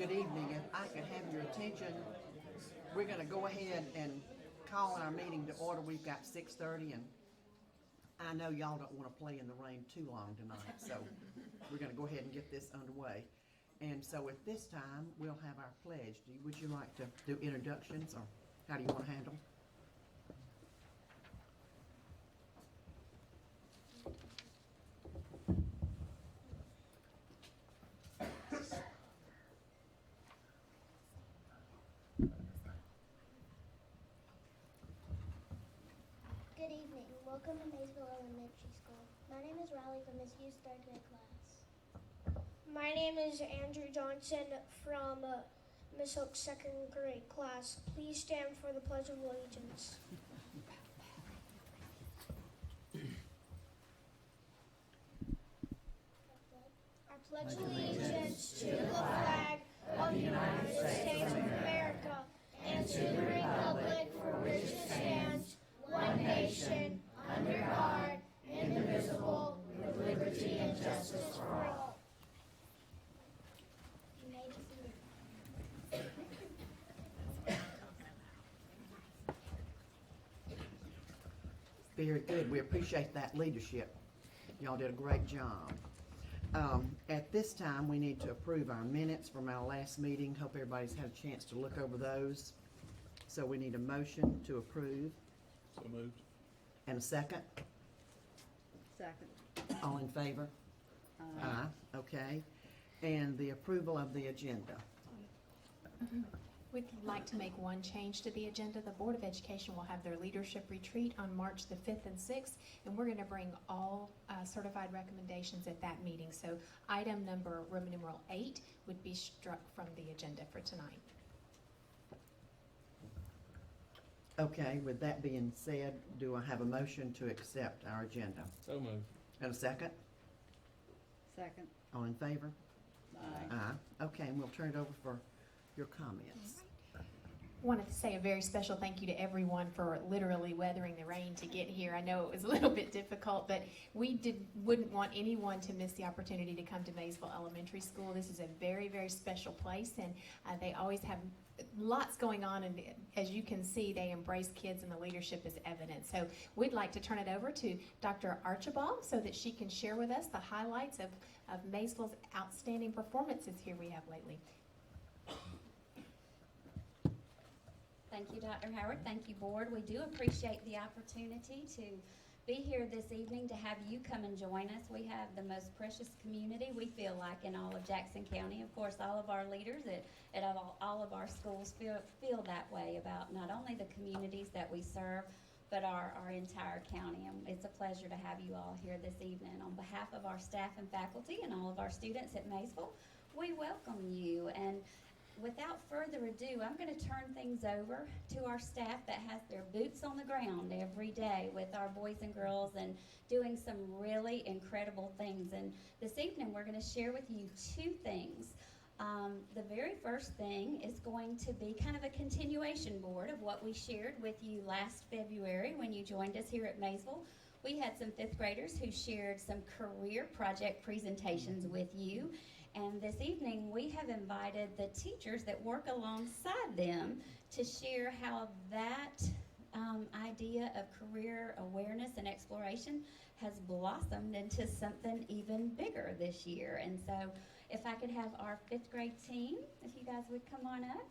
Good evening. If I could have your attention, we're going to go ahead and call our meeting to order. We've got 6:30, and I know y'all don't want to play in the rain too long tonight, so we're going to go ahead and get this underway. And so at this time, we'll have our pledge. Would you like to do introductions, or how do you want to handle? Good evening. Welcome to Maysville Elementary School. My name is Riley from Miss Hughes' third grade class. My name is Andrew Johnson from Miss Hook's second grade class. Please stand for the Pledge of Allegiance. I pledge allegiance to the flag of the United States of America and to the republic for which it stands, one nation, under God, indivisible, with liberty and justice for all. You may be seated. Very good. We appreciate that leadership. Y'all did a great job. At this time, we need to approve our minutes from our last meeting. Hope everybody's had a chance to look over those. So we need a motion to approve. So moved. And a second? Second. All in favor? Aye. Okay. And the approval of the agenda. We'd like to make one change to the agenda. The Board of Education will have their leadership retreat on March the 5th and 6th, and we're going to bring all certified recommendations at that meeting. So item number Roman numeral 8 would be struck from the agenda for tonight. Okay, with that being said, do I have a motion to accept our agenda? So moved. And a second? Second. All in favor? Aye. Aye. Okay, and we'll turn it over for your comments. Wanted to say a very special thank you to everyone for literally weathering the rain to get here. I know it was a little bit difficult, but we wouldn't want anyone to miss the opportunity to come to Maysville Elementary School. This is a very, very special place, and they always have lots going on, and as you can see, they embrace kids, and the leadership is evident. So we'd like to turn it over to Dr. Archibald so that she can share with us the highlights of Maysville's outstanding performances here we have lately. Thank you, Dr. Howard. Thank you, Board. We do appreciate the opportunity to be here this evening to have you come and join us. We have the most precious community, we feel like, in all of Jackson County. Of course, all of our leaders at all of our schools feel that way about not only the communities that we serve, but our entire county. And it's a pleasure to have you all here this evening. On behalf of our staff and faculty and all of our students at Maysville, we welcome you. And without further ado, I'm going to turn things over to our staff that has their boots on the ground every day with our boys and girls and doing some really incredible things. And this evening, we're going to share with you two things. The very first thing is going to be kind of a continuation, Board, of what we shared with you last February when you joined us here at Maysville. We had some fifth graders who shared some career project presentations with you. And this evening, we have invited the teachers that work alongside them to share how that idea of career awareness and exploration has blossomed into something even bigger this year. And so if I could have our fifth grade team, if you guys would come on up.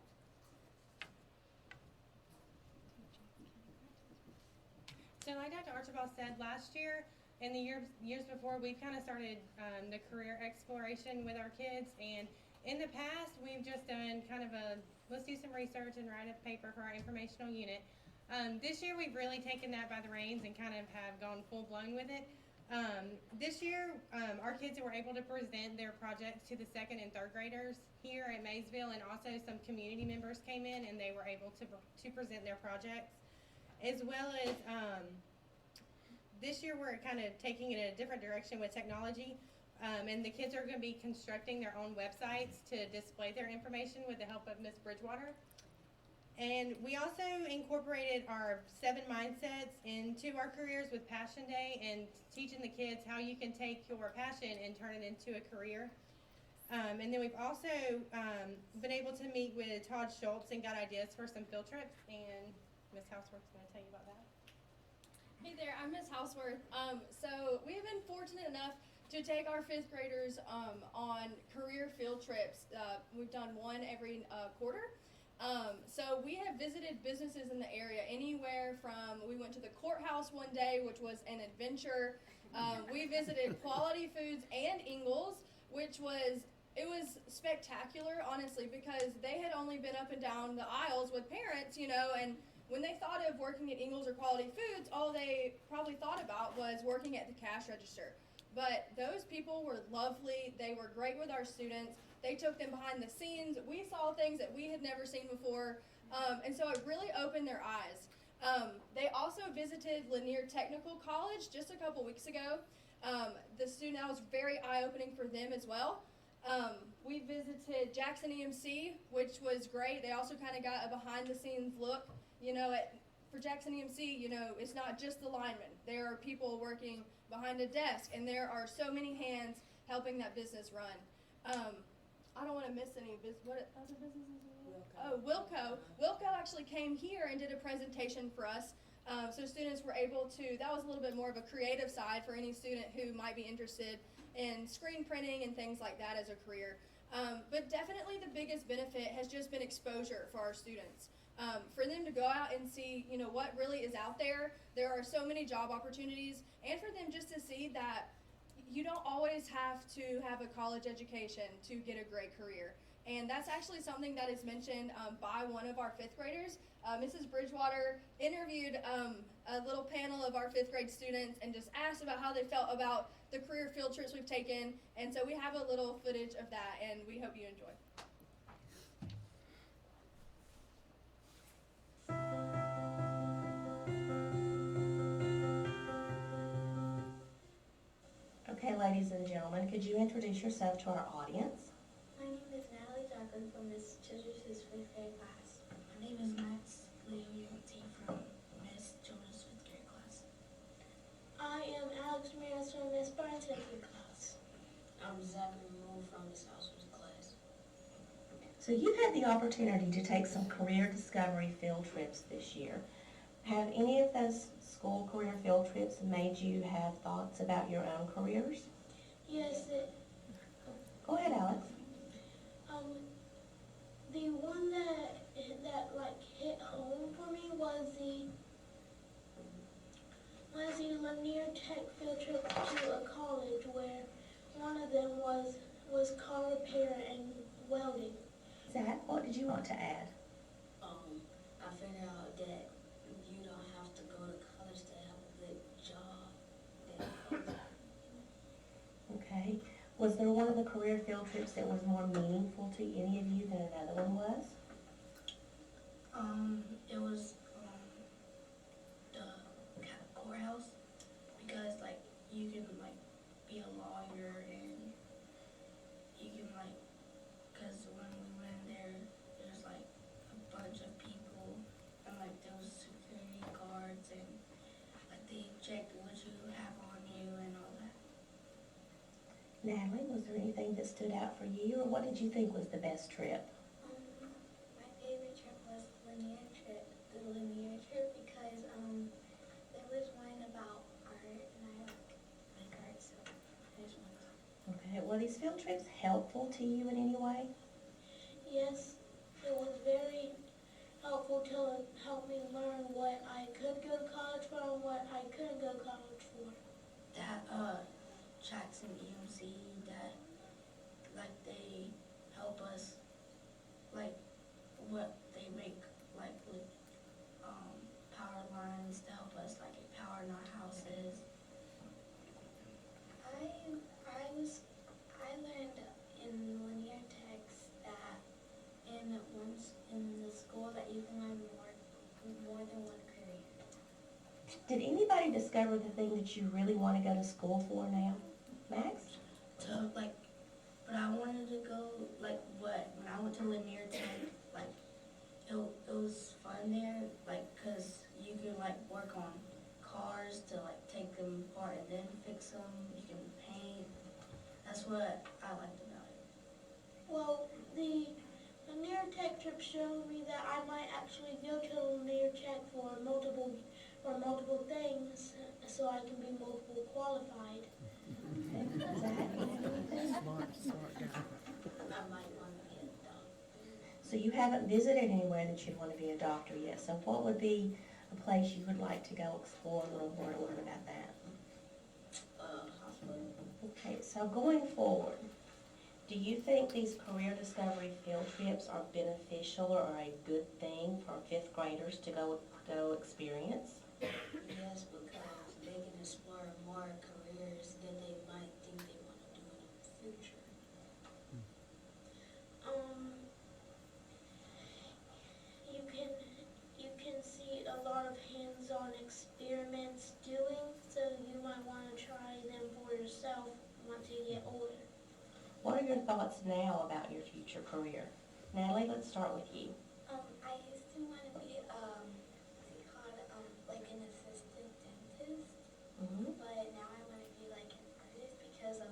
So like Dr. Archibald said, last year and the years before, we've kind of started the career exploration with our kids. And in the past, we've just done kind of let's do some research and write a paper for our informational unit. This year, we've really taken that by the reins and kind of have gone full-blown with it. This year, our kids were able to present their projects to the second and third graders here at Maysville, and also some community members came in and they were able to present their projects. As well as this year we're kind of taking it in a different direction with technology, and the kids are going to be constructing their own websites to display their information with the help of Miss Bridgewater. And we also incorporated our 7 mindsets into our careers with Passion Day and teaching the kids how you can take your passion and turn it into a career. And then we've also been able to meet with Todd Schultz and got ideas for some field trips, and Ms. Houseworth's going to tell you about that. Hey there, I'm Ms. Houseworth. So we have been fortunate enough to take our fifth graders on career field trips. We've done one every quarter. So we have visited businesses in the area, anywhere from, we went to the courthouse one day, which was an adventure. We visited Quality Foods and Ingalls, which was, it was spectacular, honestly, because they had only been up and down the aisles with parents, you know, and when they thought of working at Ingalls or Quality Foods, all they probably thought about was working at the cash register. But those people were lovely. They were great with our students. They took them behind the scenes. We saw things that we had never seen before. And so it really opened their eyes. They also visited Lanier Technical College just a couple weeks ago. The student, that was very eye-opening for them as well. We visited Jackson EMC, which was great. They also kind of got a behind-the-scenes look. You know, for Jackson EMC, you know, it's not just the linemen. There are people working behind a desk, and there are so many hands helping that business run. I don't want to miss any business. What other businesses? Oh, Wilco. Wilco actually came here and did a presentation for us. So students were able to, that was a little bit more of a creative side for any student who might be interested in screen printing and things like that as a career. But definitely the biggest benefit has just been exposure for our students. For them to go out and see, you know, what really is out there. There are so many job opportunities, and for them just to see that you don't always have to have a college education to get a great career. And that's actually something that is mentioned by one of our fifth graders. Mrs. Bridgewater interviewed a little panel of our fifth grade students and just asked about how they felt about the career field trips we've taken. And so we have a little footage of that, and we hope you enjoy. Okay, ladies and gentlemen, could you introduce yourself to our audience? My name is Natalie Duncan from Miss Childress's fifth grade class. My name is Max Leonti from Miss Childress's fifth grade class. I am Alex Ramirez from Miss Barnes' fifth grade class. I'm Zachary Moore from Miss Houseworth's class. So you've had the opportunity to take some career discovery field trips this year. Have any of those school career field trips made you have thoughts about your own careers? Yes, Go ahead, Alex. the one that like hit home for me was the Lanier Tech field trip to a college where one of them was car repair and welding. Zach, what did you want to add? I figured out that you don't have to go to college to have a good job. Okay. Was there one of the career field trips that was more meaningful to any of you than another one was? It was the courthouse, because like you can like be a lawyer and you can like, because when we went in there, there's like a bunch of people and like there was security guards and like they checked what you have on you and all that. Natalie, was there anything that stood out for you, or what did you think was the best trip? My favorite trip was the Lanier trip, because there was one about art and I like art, so there's one. Okay. Were these field trips helpful to you in any way? Yes, it was very helpful to help me learn what I could go to college for and what I couldn't go to college for. That Jackson EMC, that like they help us, like what they make like with power lines to help us like get power in our houses. I learned in Lanier Techs that in the school that you can learn more than one career. Did anybody discover the thing that you really want to go to school for now? Max? But I wanted to go when I went to Lanier Tech, it was fun there, cause you can work on cars to take them apart and then fix them. You can paint. That's what I liked about it. Well, the Lanier Tech trip showed me that I might actually go to Lanier Tech for multiple things, so I can be multiple qualified. Smart guy. I might want to be a doctor. So you haven't visited anywhere that you'd want to be a doctor yet. So what would be a place you would like to go explore a little more and learn about that? Hospital. Okay, so going forward, do you think these career discovery field trips are beneficial or are a good thing for fifth graders to go experience? Yes, because they can explore more careers that they might think they want to do in the future. You can see a lot of hands-on experiments doing, so you might want to try them for yourself once you get older. What are your thoughts now about your future career? Natalie, let's start with you. I used to want to be like an assistant dentist. Mm-hmm. But now I want to be like an artist because of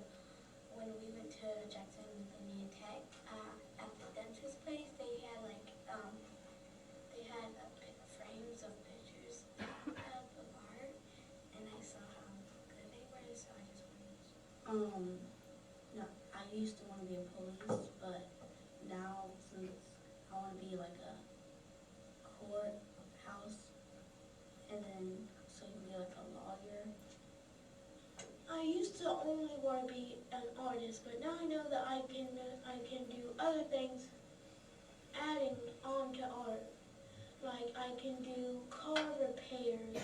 when we went to Jackson Lanier Tech at the dentist place, they had frames of pictures of art, and I saw how good they were, so I just wanted to. No, I used to want to be a police, but now since I want to be like a courthouse, and then so you can be like a lawyer. I used to only want to be an artist, but now I know that I can do other things adding on to art. Like I can do car repairs.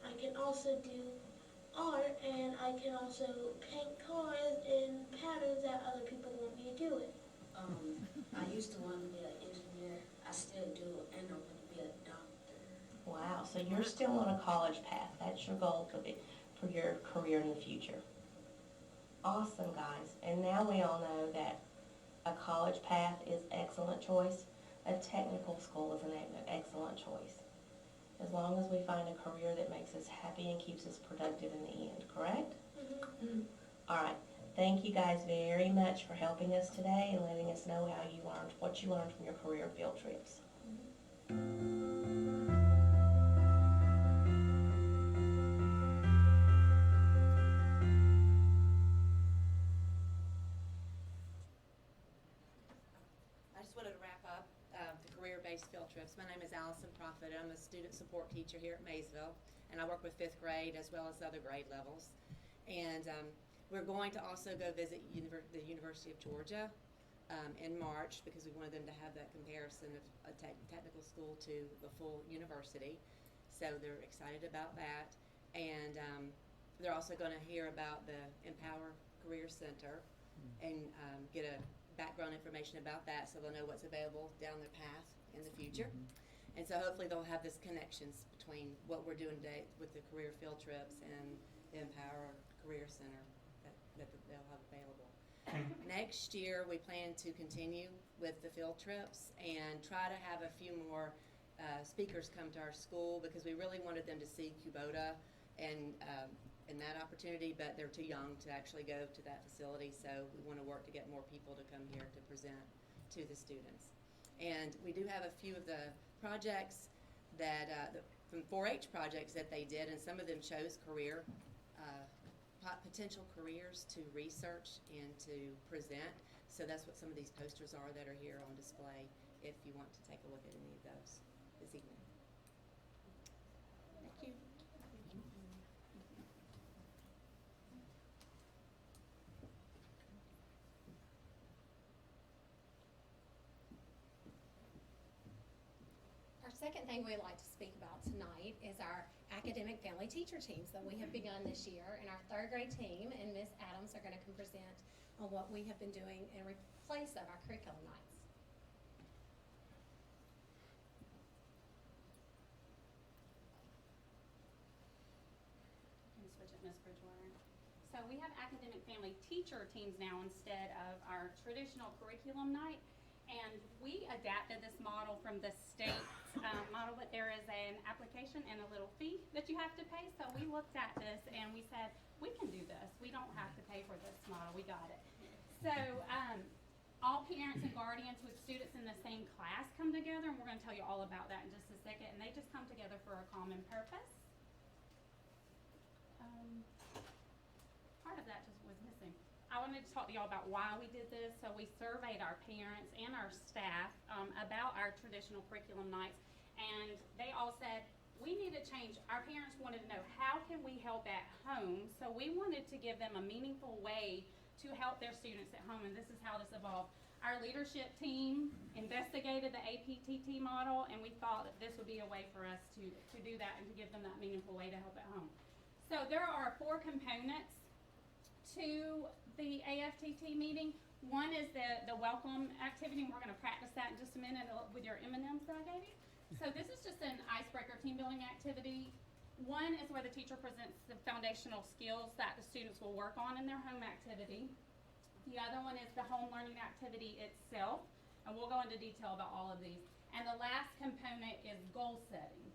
I can also do art, and I can also paint cars in patterns that other people want me to do it. I used to want to be an engineer. I still do, and I want to be a doctor. Wow, so you're still on a college path. That's your goal for your career in the future. Awesome, guys. And now we all know that a college path is excellent choice. A technical school is an excellent choice. As long as we find a career that makes us happy and keeps us productive in the end, correct? Mm-hmm. All right. Thank you guys very much for helping us today and letting us know what you learned from your career field trips. I just wanted to wrap up the career-based field trips. My name is Allison Profit. I'm a student support teacher here at Maysville, and I work with fifth grade as well as other grade levels. And we're going to also go visit the University of Georgia in March because we wanted them to have that comparison of a technical school to the full university. So they're excited about that. And they're also going to hear about the Empower Career Center and get a background information about that so they'll know what's available down their path in the future. And so hopefully they'll have this connections between what we're doing today with the career field trips and the Empower Career Center that they'll have available. Next year we plan to continue with the field trips and try to have a few more speakers come to our school because we really wanted them to see Kubota and that opportunity, but they're too young to actually go to that facility, so we want to work to get more people to come here to present to the students. And we do have a few of the projects that, from 4-H projects that they did, and some of them chose potential careers to research and to present. So that's what some of these posters are that are here on display if you want to take a look at any of those this evening. Thank you. Our second thing we'd like to speak about tonight is our academic family teacher teams that we have begun this year. And our third grade team and Ms. Adams are going to come present on what we have been doing in place of our curriculum nights. Can switch it, Ms. Bridgewater. So we have academic family teacher teams now instead of our traditional curriculum night. And we adapted this model from the state model, but there is an application and a little fee that you have to pay. So we looked at this and we said, we can do this. We don't have to pay for this model. We got it. So all parents and guardians with students in the same class come together, and we're gonna tell you all about that in just a second, and they just come together for a common purpose. Part of that just was missing. I wanted to talk to y'all about why we did this. So we surveyed our parents and our staff about our traditional curriculum nights, and they all said, we need to change. Our parents wanted to know, how can we help at home? So we wanted to give them a meaningful way to help their students at home, and this is how this evolved. Our leadership team investigated the APTT model, and we thought that this would be a way for us to do that and to give them that meaningful way to help at home. So there are 4 components to the AFTT meeting. One is the welcome activity, and we're going to practice that in just a minute with your M&Ms that I gave you. So this is just an icebreaker team building activity. One is where the teacher presents the foundational skills that the students will work on in their home activity. The other one is the home learning activity itself, and we'll go into detail about all of these. And the last component is goal setting.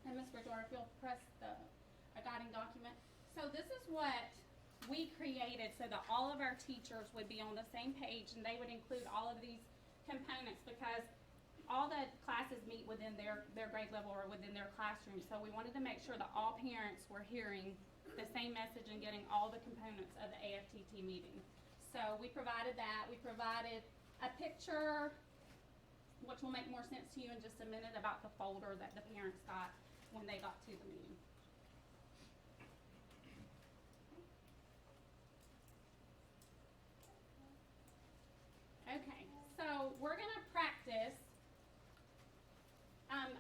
And Ms. Bridgewater, if you'll press a guiding document. So this is what we created so that all of our teachers would be on the same page, and they would include all of these components, because all the classes meet within their grade level or within their classroom. So we wanted to make sure that all parents were hearing the same message and getting all the components of the AFTT meeting. So we provided that. We provided a picture, which will make more sense to you in just a minute, about the folder that the parents got when they got to the meeting. Okay, so we're gonna practice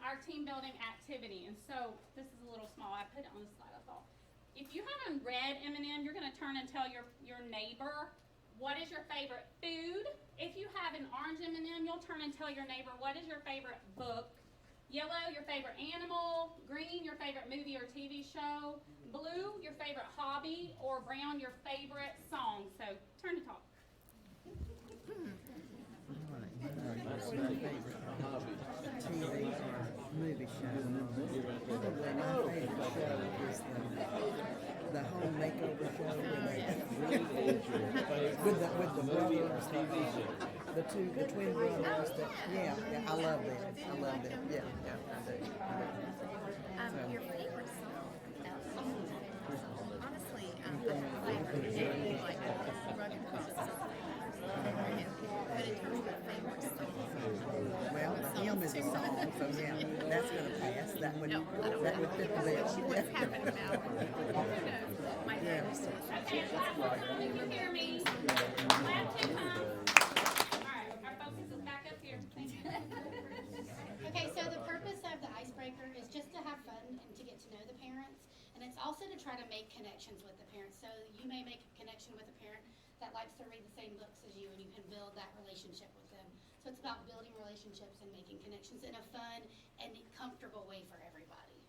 our team building activity, and so this is a little small. I put it on the slide, I thought. If you have a red M&M, you're gonna turn and tell your neighbor what is your favorite food. If you have an orange M&M, you'll turn and tell your neighbor what is your favorite book. Yellow, your favorite animal. Green, your favorite movie or TV show. Blue, your favorite hobby, or brown, your favorite song. So turn to talk. What's my favorite TV or movie show? Probably my favorite show is the home makeover show with the brothers, the twin brothers. Yeah, I love them. Yeah, I do. Your favorite song? Honestly, like Rugged Cross. But in terms of favorite song, well, the hymn is a song, so yeah, that's gonna pass. That would fit the bill. what's happened about, my favorite song. Okay, last time if you hear me. Last 2 times. Alright, our focus is back up here. Thank you. Okay, so the purpose of the icebreaker is just to have fun and to get to know the parents, and it's also to try to make connections with the parents. So you may make a connection with a parent that likes to read the same books as you, and you can build that relationship with them. So it's about building relationships and making connections in a fun and comfortable way for everybody.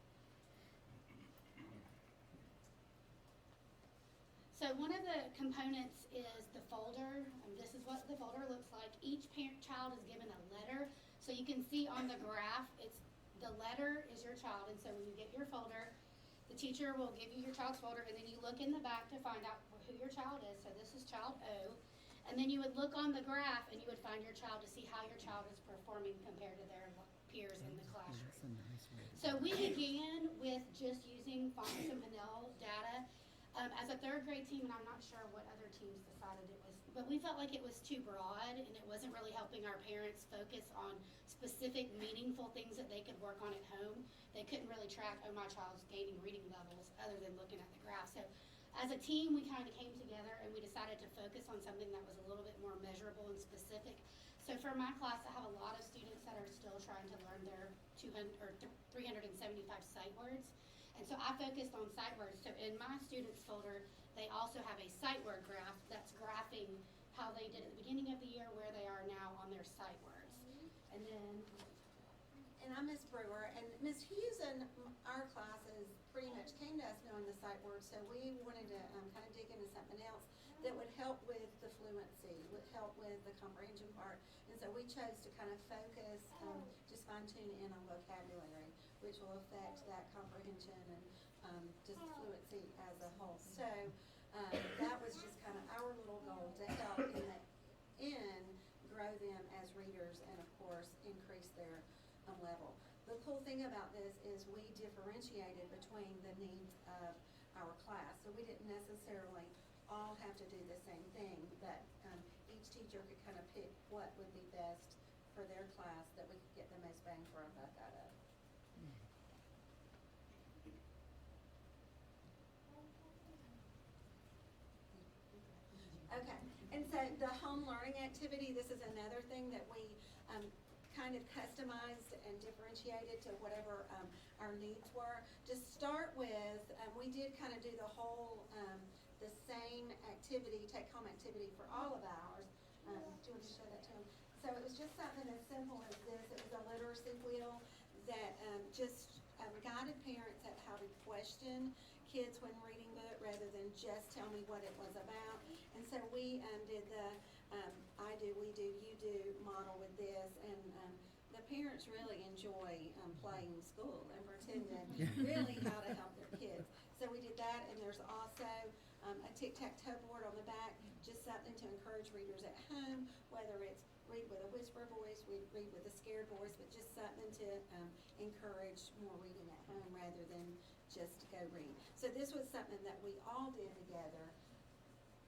So one of the components is the folder, and this is what the folder looks like. Each child is given a letter. So you can see on the graph, it's the letter is your child, and so when you get your folder, the teacher will give you your child's folder, and then you look in the back to find out who your child is. So this is child O. And then you would look on the graph, and you would find your child to see how your child is performing compared to their peers in the classroom. So we began with just using Fonts and Pinnell data. As a 3rd grade team, and I'm not sure what other teams decided it was, but we felt like it was too broad, and it wasn't really helping our parents focus on specific, meaningful things that they could work on at home. They couldn't really track, oh, my child's gaining reading levels, other than looking at the graph. So as a team, we kind of came together, and we decided to focus on something that was a little bit more measurable and specific. So for my class, I have a lot of students that are still trying to learn their 375 sight words. And so I focused on sight words. So in my students folder, they also have a sight word graph that's graphing how they did at the beginning of the year, where they are now on their sight words. And then, and I'm Ms. Brewer, and Ms. Hughes in our classes pretty much came to us knowing the sight words, so we wanted to kind of dig into something else that would help with the fluency, would help with the comprehension part. And so we chose to kind of focus, just fine-tune in on vocabulary, which will affect that comprehension and just fluency as a whole. So that was just kind of our little goal to help in the end readers and, of course, increase their level. The cool thing about this is we differentiated between the needs of our class. So we didn't necessarily all have to do the same thing, but each teacher could kind of pick what would be best for their class that we could get the most bang for our buck out of. Okay, and so the home learning activity, this is another thing that we kind of customized and differentiated to whatever our needs were. To start with, we did kind of do the whole, the same activity, take-home activity for all of ours. Do you want to show that to them? So it was just something as simple as this. It was a literacy wheel that just guided parents at how to question kids when reading book rather than just tell me what it was about. And so we did the I do, we do, you do model with this, and the parents really enjoy playing school and pretending really how to help their kids. So we did that, and there's also a tic-tac-toe board on the back, just something to encourage readers at home, whether it's read with a whisper voice, read with a scared voice, but just something to encourage more reading at home rather than just go read. So this was something that we all did together.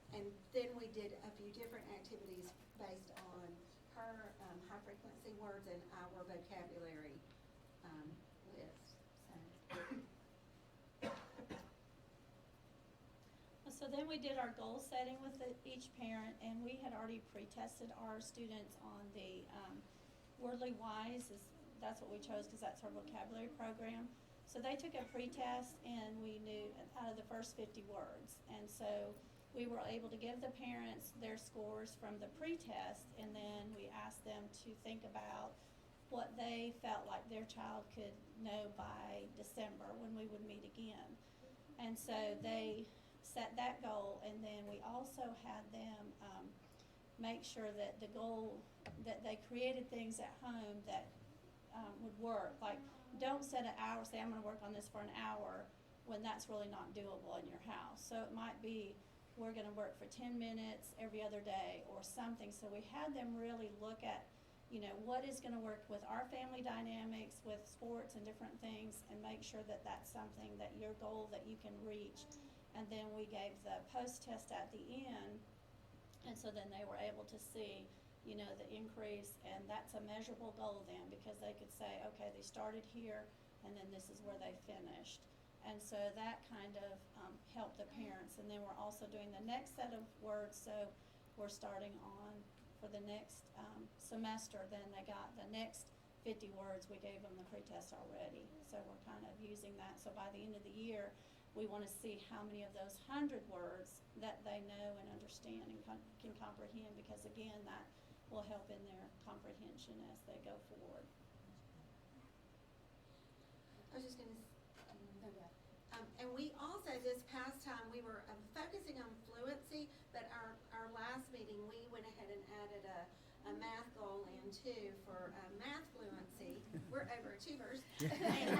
And then we did a few different activities based on her high frequency words and our vocabulary list. So then we did our goal setting with each parent, and we had already pre-tested our students on the Wordly Wise. That's what we chose because that's our vocabulary program. So they took a pre-test, and we knew out of the first 50 words. And so we were able to give the parents their scores from the pre-test, and then we asked them to think about what they felt like their child could know by December when we would meet again. And so they set that goal, and then we also had them make sure that the goal, that they created things at home that would work. Like, don't set an hour, say I'm gonna work on this for an hour, when that's really not doable in your house. So it might be, we're gonna work for 10 minutes every other day or something. So we had them really look at, you know, what is gonna work with our family dynamics, with sports and different things, and make sure that that's something that your goal that you can reach. And then we gave the post-test at the end, and so then they were able to see, you know, the increase, and that's a measurable goal then, because they could say, okay, they started here, and then this is where they finished. And so that kind of helped the parents. And then we're also doing the next set of words, so we're starting on for the next semester. Then they got the next 50 words. We gave them the pretest already. So we're kind of using that. So by the end of the year, we want to see how many of those 100 words that they know and understand and can comprehend, because again, that will help in their comprehension as they go forward. I was just going to and we also, this past time, we were focusing on fluency, but our last meeting, we went ahead and added a math goal in too for math fluency. We're overachievers. And,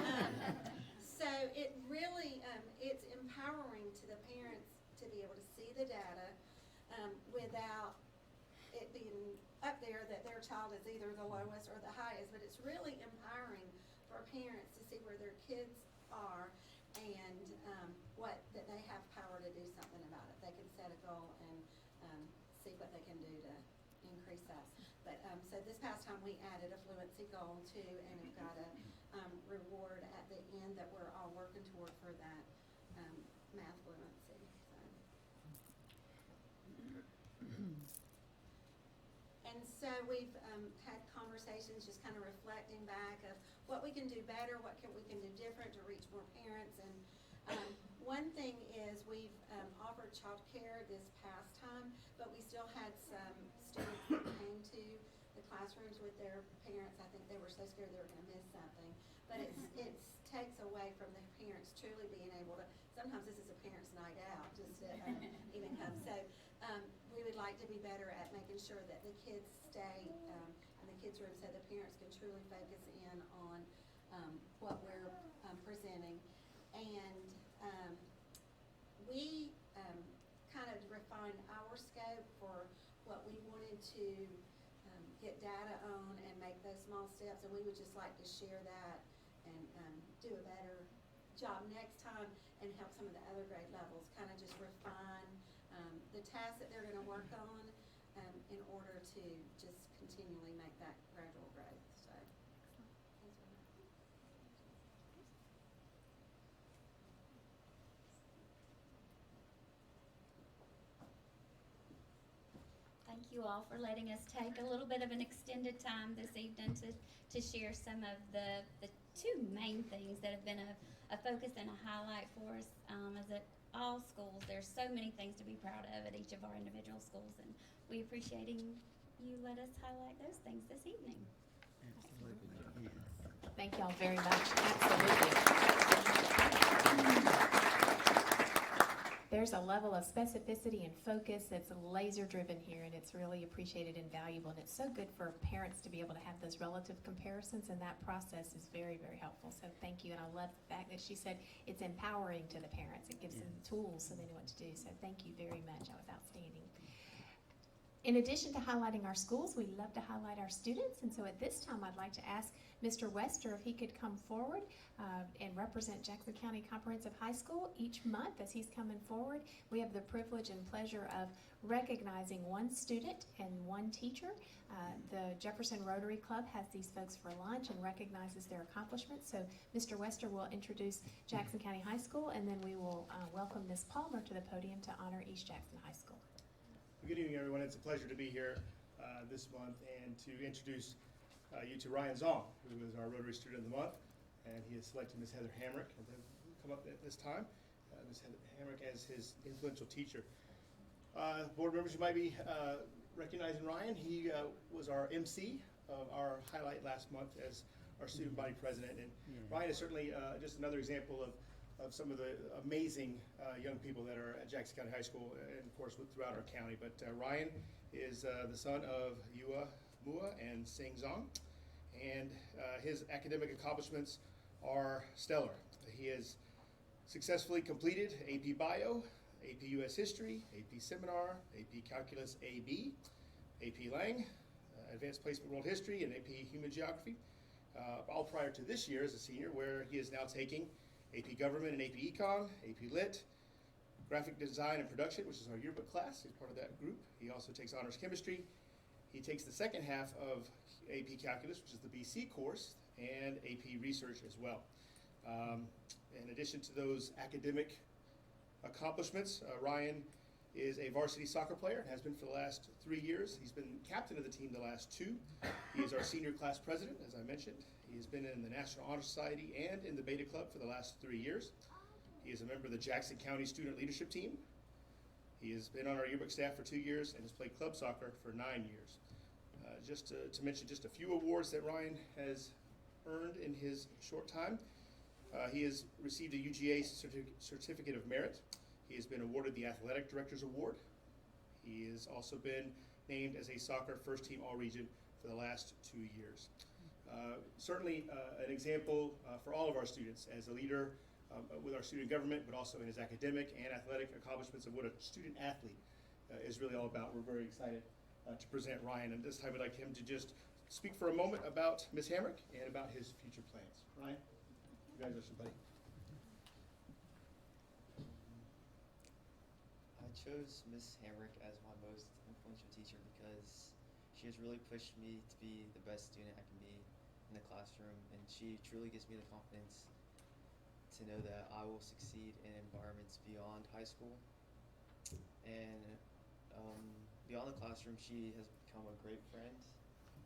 so it really, it's empowering to the parents to be able to see the data without it being up there that their child is either the lowest or the highest, but it's really empowering for parents to see where their kids are and that they have power to do something about it. They can set a goal and see what they can do to increase that. But so this past time we added a fluency goal too, and we've got a reward at the end that we're all working toward for that math fluency. And so we've had conversations just kind of reflecting back of what we can do better, what we can do different to reach more parents. And one thing is we've offered child care this past time, but we still had some students that came to the classrooms with their parents. I think they were so scared they were going to miss something. But it takes away from the parents truly being able to, sometimes this is a parent's night out just to even come. So we would like to be better at making sure that the kids stay in the kids' room so the parents can truly focus in on what we're presenting. And we kind of refined our scope for what we wanted to get data those small steps, and we would just like to share that and do a better job next time and help some of the other grade levels kind of just refine the tasks that they're going to work on in order to just continually make that gradual growth. So, thank you all for letting us take a little bit of an extended time this evening to share some of the two main things that have been a focus and a highlight for us as at all schools. There's so many things to be proud of at each of our individual schools, and we appreciating you let us highlight those things this evening. Thank y'all very much. Absolutely. There's a level of specificity and focus that's laser driven here, and it's really appreciated and valuable, and it's so good for parents to be able to have those relative comparisons, and that process is very, very helpful. So thank you, and I love the fact that she said it's empowering to the parents. It gives them the tools so they know what to do. So thank you very much. That was outstanding. In addition to highlighting our schools, we love to highlight our students, and so at this time I'd like to ask Mr. Wester if he could come forward and represent Jackson County Comprehensive High School each month as he's coming forward. We have the privilege and pleasure of recognizing one student and one teacher. The Jefferson Rotary Club has these folks for lunch and recognizes their accomplishments. So Mr. Wester will introduce Jackson County High School, and then we will welcome Ms. Palmer to the podium to honor East Jackson High School. Good evening, everyone. It's a pleasure to be here this month and to introduce you to Ryan Zong, who is our Rotary Student of the Month, and he has selected Ms. Heather Hamrick to come up at this time. Ms. Heather Hamrick as his influential teacher. Board members, you might be recognizing Ryan. He was our MC of our highlight last month as our student body president, and Ryan is certainly just another example of some of the amazing young people that are at Jackson County High School, and of course throughout our county. But Ryan is the son of Yua Mua and Sing Zong, and his academic accomplishments are stellar. He has successfully completed AP Bio, AP US History, AP Seminar, AP Calculus AB, AP Lang, Advanced Placement World History, and AP Human Geography, all prior to this year as a senior, where he is now taking AP Government and AP Econ, AP Lit, Graphic Design and Production, which is our yearbook class. He's part of that group. He also takes Honors Chemistry. He takes the second half of AP Calculus, which is the BC course, and AP Research as well. In addition to those academic accomplishments, Ryan is a varsity soccer player and has been for the last 3 years. He's been captain of the team the last 2. He is our senior class president, as I mentioned. He has been in the National Honor Society and in the Beta Club for the last 3 years. He is a member of the Jackson County Student Leadership Team. He has been on our yearbook staff for 2 years and has played club soccer for 9 years. Just to mention just a few awards that Ryan has earned in his short time. He has received a UGA Certificate of Merit. He has been awarded the Athletic Directors Award. He has also been named as a soccer first team all-region for the last 2 years. Certainly an example for all of our students as a leader with our student government, but also in his academic and athletic accomplishments of what a student athlete is really all about. We're very excited to present Ryan, and this time I'd like him to just speak for a moment about Ms. Hamrick and about his future plans. Ryan, congratulations, buddy. I chose Ms. Hamrick as my most influential teacher because she has really pushed me to be the best student I can be in the classroom, and she truly gives me the confidence to know that I will succeed in environments beyond high school. And beyond the classroom, she has become a great friend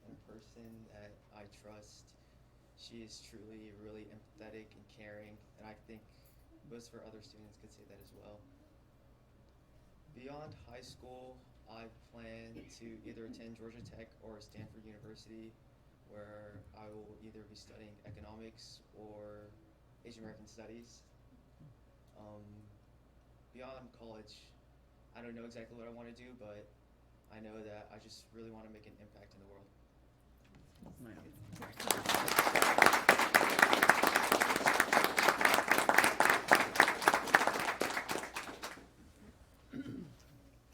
and a person that I trust. She is truly really empathetic and caring, and I think most of our other students could say that as well. Beyond high school, I plan to either attend Georgia Tech or Stanford University, where I will either be studying economics or Asian American Studies. Beyond college, I don't know exactly what I want to do, but I know that I just really want to make an impact in the world.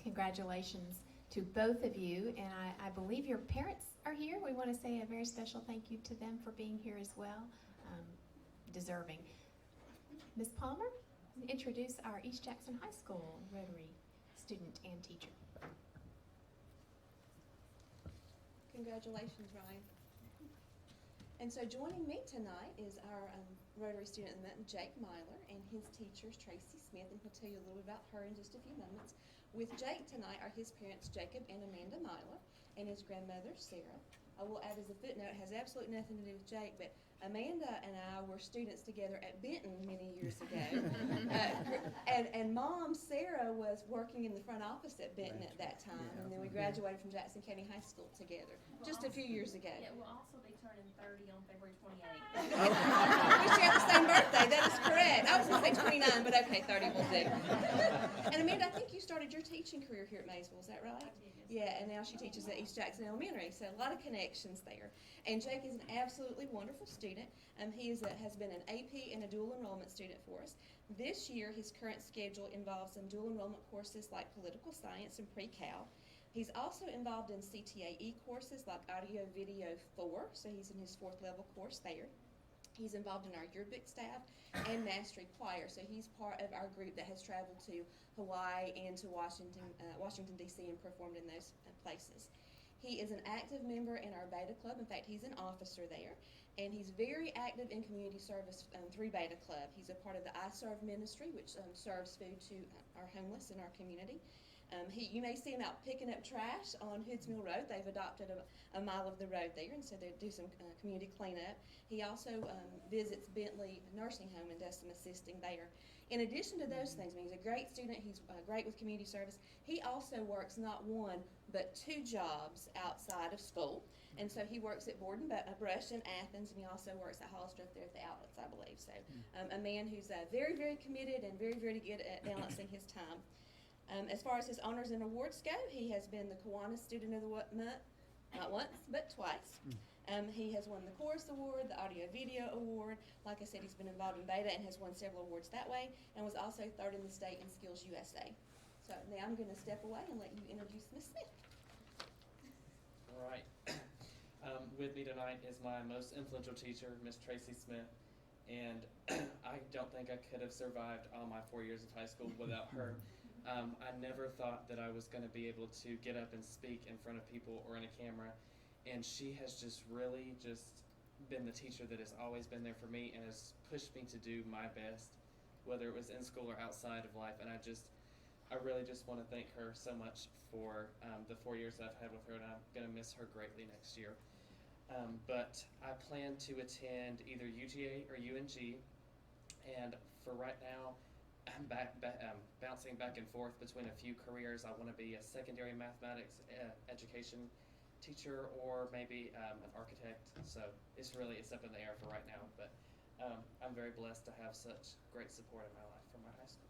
Congratulations to both of you, and I believe your parents are here, we want to say a very special thank you to them for being here as well. Deserving. Ms. Palmer, introduce our East Jackson High School Rotary student and teacher. Congratulations, Ryan. And so joining me tonight is our Rotary student in the month, Jake Myler, and his teachers, Tracy Smith, and he'll tell you a little bit about her in just a few moments. With Jake tonight are his parents, Jacob and Amanda Myler, and his grandmother, Sarah. I will add as a footnote, it has absolutely nothing to do with Jake, but Amanda and I were students together at Benton many years ago. And Mom, Sarah, was working in the front office at Benton at that time, and then we graduated from Jackson County High School together just a few years ago. Yeah, we'll also be turning 30 on February 28th. We share the same birthday, that is correct. I was going to say 29, but okay, 30 will do. And Amanda, I think you started your teaching career here at Maysville, is that right? Yeah, and now she teaches at East Jackson Elementary, so a lot of connections there. And Jake is an absolutely wonderful student. He has been an AP and a dual enrollment student for us. This year, his current schedule involves some dual enrollment courses like political science and pre-cal. He's also involved in CTAE courses like Audio Video 4, so he's in his 4th level course there. He's involved in our yearbook staff and Mastery Choir, so he's part of our group that has traveled to Hawaii and to Washington, D.C. and performed in those places. He is an active member in our Beta Club. In fact, he's an officer there, and he's very active in community service through Beta Club. He's a part of the I Serve ministry, which serves food to our homeless in our community. You may see him out picking up trash on Hoods Mill Road. They've adopted a mile of the road there, and so they do some community cleanup. He also visits Bentley Nursing Home and does some assisting there. In addition to those things, I mean, he's a great student. He's great with community service. He also works not one, but 2 jobs outside of school. And so he works at Board and Brush in Athens, and he also works at Hollister up there at the outlets, I believe. So a man who's very, very committed and very, very good at balancing his time. As far as his honors and awards go, he has been the Kiwanis Student of the Month, not once, but twice. He has won the Chorus Award, the Audio Video Award. Like I said, he's been involved in Beta and has won several awards that way, and was also 3rd in the state in Skills USA. So now I'm going to step away and let you introduce Ms. Smith. All right. With me tonight is my most influential teacher, Miss Tracy Smith, and I don't think I could have survived all my 4 years of high school without her. I never thought that I was going to be able to get up and speak in front of people or in a camera, and she has just really been the teacher that has always been there for me and has pushed me to do my best, whether it was in school or outside of life. And I really just want to thank her so much for the 4 years that I've had with her, and I'm going to miss her greatly next year. But I plan to attend either UGA or UNG, and for right now, I'm bouncing back and forth between a few careers. I want to be a secondary mathematics education teacher, or maybe an architect. So it's up in the air for right now, but I'm very blessed to have such great support in my life from my high school.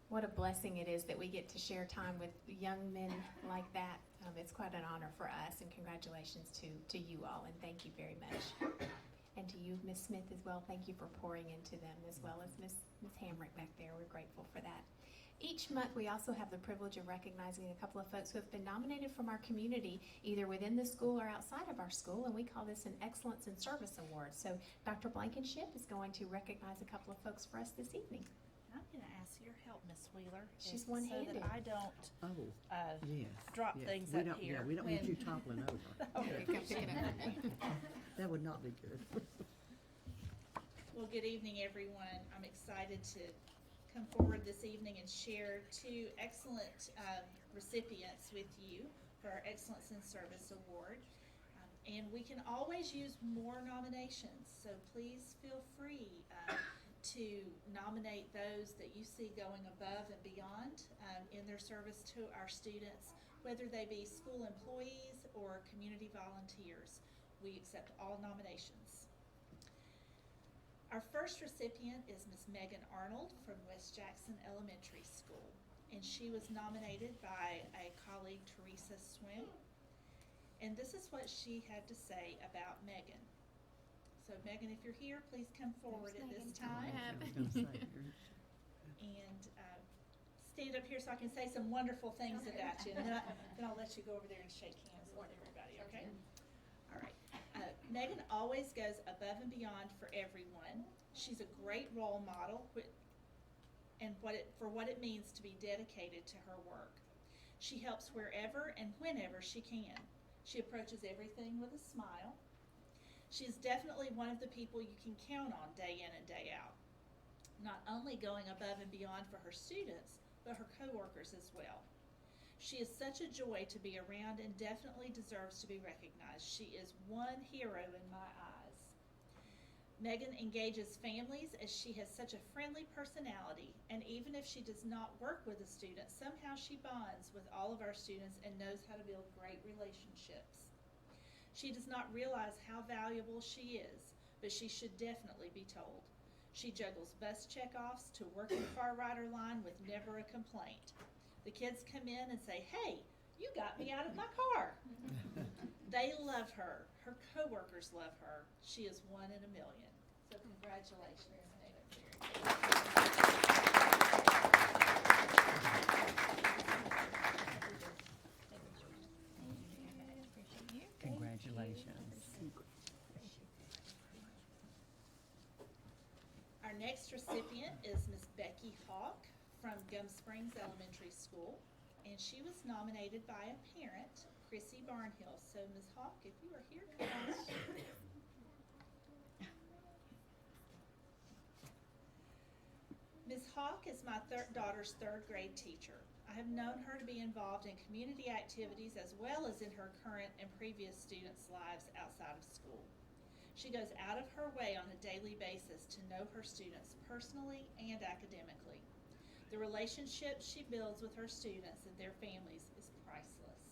What a blessing it is that we get to share time with young men like that. It's quite an honor for us, and congratulations to you all, and thank you very much. And to you, Ms. Smith, as well, thank you for pouring into them, as well as Ms. Hamrick back there. We're grateful for that. Each month, we also have the privilege of recognizing a couple of folks who have been nominated from our community, either within the school or outside of our school, and we call this an Excellence in Service Award. So Dr. Blankenship is going to recognize a couple of folks for us this evening. I'm going to ask your help, Miss Wheeler. She's so one-handed. that I don't drop things we up don't, here. Yeah, we don't want you toppling over. Okay, come pick it up. That would not be good. Well, good evening, everyone. I'm excited to come forward this evening and share 2 excellent recipients with you for our Excellence in Service Award. And we can always use more nominations, so please feel free to nominate those that you see going above and beyond in their service to our students, whether they be school employees or community volunteers. We accept all nominations. Our first recipient is Ms. Megan Arnold from West Jackson Elementary School, and she was nominated by a colleague, Teresa Swim. And this is what she had to say about Megan. So Megan, if you're here, please come forward at this time. And stand up here so I can say some wonderful things about you. And then I'll let you go over there and shake hands with everybody, okay? All right. Megan always goes above and beyond for everyone. She's a great role model for what it means to be dedicated to her work. She helps wherever and whenever she can. She approaches everything with a smile. She is definitely one of the people you can count on day in and day out, not only going above and beyond for her students, but her coworkers as well. She is such a joy to be around and definitely deserves to be recognized. She is one hero in my eyes. Megan engages families as she has such a friendly personality, and even if she does not work with a student, somehow she bonds with all of our students and knows how to build great relationships. She does not realize how valuable she is, but she should definitely be told. She juggles bus checkoffs to working car rider line with never a complaint. The kids come in and say, "Hey, you got me out of my car." They love her. Her coworkers love her. She is one in a million. So congratulations, Congratulations. Our next recipient is Miss Becky Hawk from Gum Springs Elementary School, and she was nominated by a parent, Chrissy Barnhill. So Ms. Hawk, if you are here, come on. Ms. Hawk is my daughter's third grade teacher. I have known her to be involved in community activities as well as in her current and previous students' lives outside of school. She goes out of her way on a daily basis to know her students personally and academically. The relationship she builds with her students and their families is priceless.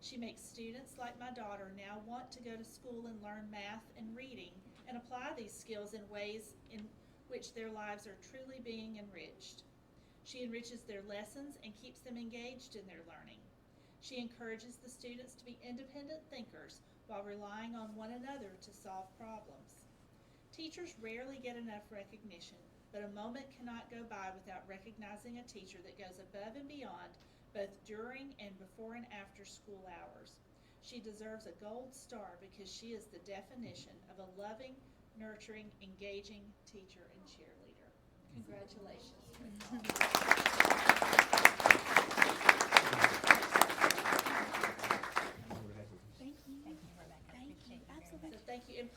She makes students like my daughter now want to go to school and learn math and reading and apply these skills in ways in which their lives are truly being enriched. She enriches their lessons and keeps them engaged in their learning. She encourages the students to be independent thinkers while relying on one another to solve problems. Teachers rarely get enough recognition, but a moment cannot go by without recognizing a teacher that goes above and beyond both during and before and after school hours. She deserves a gold star because she is the definition of a loving, nurturing, engaging teacher and cheerleader. Congratulations. Thank you, and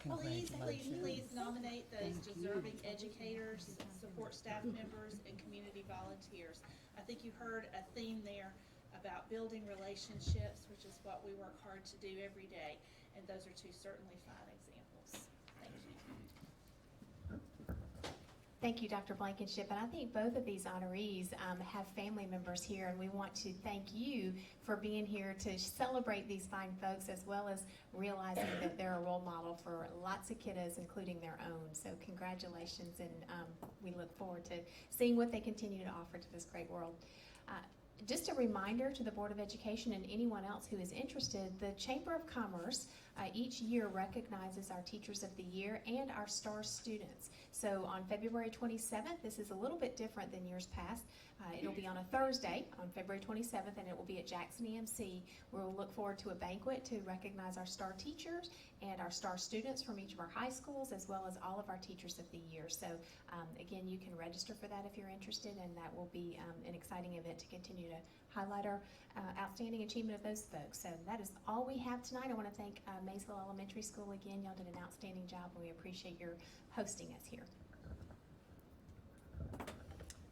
please nominate those deserving educators, support staff members, and community volunteers. I think you heard a theme there about building relationships, which is what we work hard to do every day, and those are two certainly fine examples. Thank you. Thank you, Dr. Blankenship. And I think both of these honorees have family members here, and we want to thank you for being here to celebrate these fine folks, as well as realizing that they're a role model for lots of kiddos, including their own. So congratulations, and we look forward to seeing what they continue to offer to this great world. Just a reminder to the Board of Education and anyone else who is interested, the Chamber of Commerce each year recognizes our Teachers of the Year and our STAR students. So on February 27th, this is a little bit different than years past. It'll be on a Thursday on February 27th, and it will be at Jackson EMC. We'll look forward to a banquet to recognize our STAR teachers and our STAR students from each of our high schools, as well as all of our Teachers of the Year. So again, you can register for that if you're interested, and that will be an exciting event to continue to highlight our outstanding achievement of those folks. So that is all we have tonight. I want to thank Maysville Elementary School again. Y'all did an outstanding job, and we appreciate your hosting us here.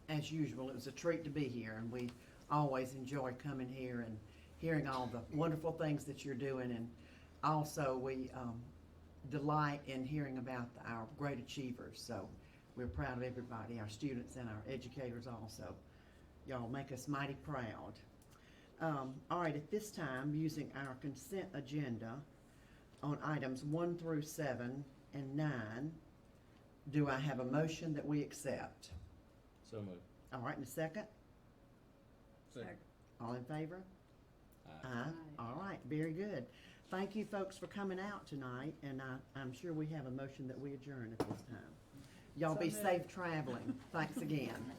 As usual, it was a treat to be here, and we always enjoy coming here and hearing all the wonderful things that you're doing, and also we delight in hearing about our great achievers. So we're proud of everybody, our students and our educators also. Y'all make us mighty proud. All right, at this time, using our consent agenda on items 1 through 7 and 9, do I have a motion that we accept? So moved. All right, in a second? Second. All in favor? Aye. All right, very good. Thank you folks for coming out tonight, and I'm sure we have a motion that we adjourn at this time. Y'all be safe traveling. Thanks again.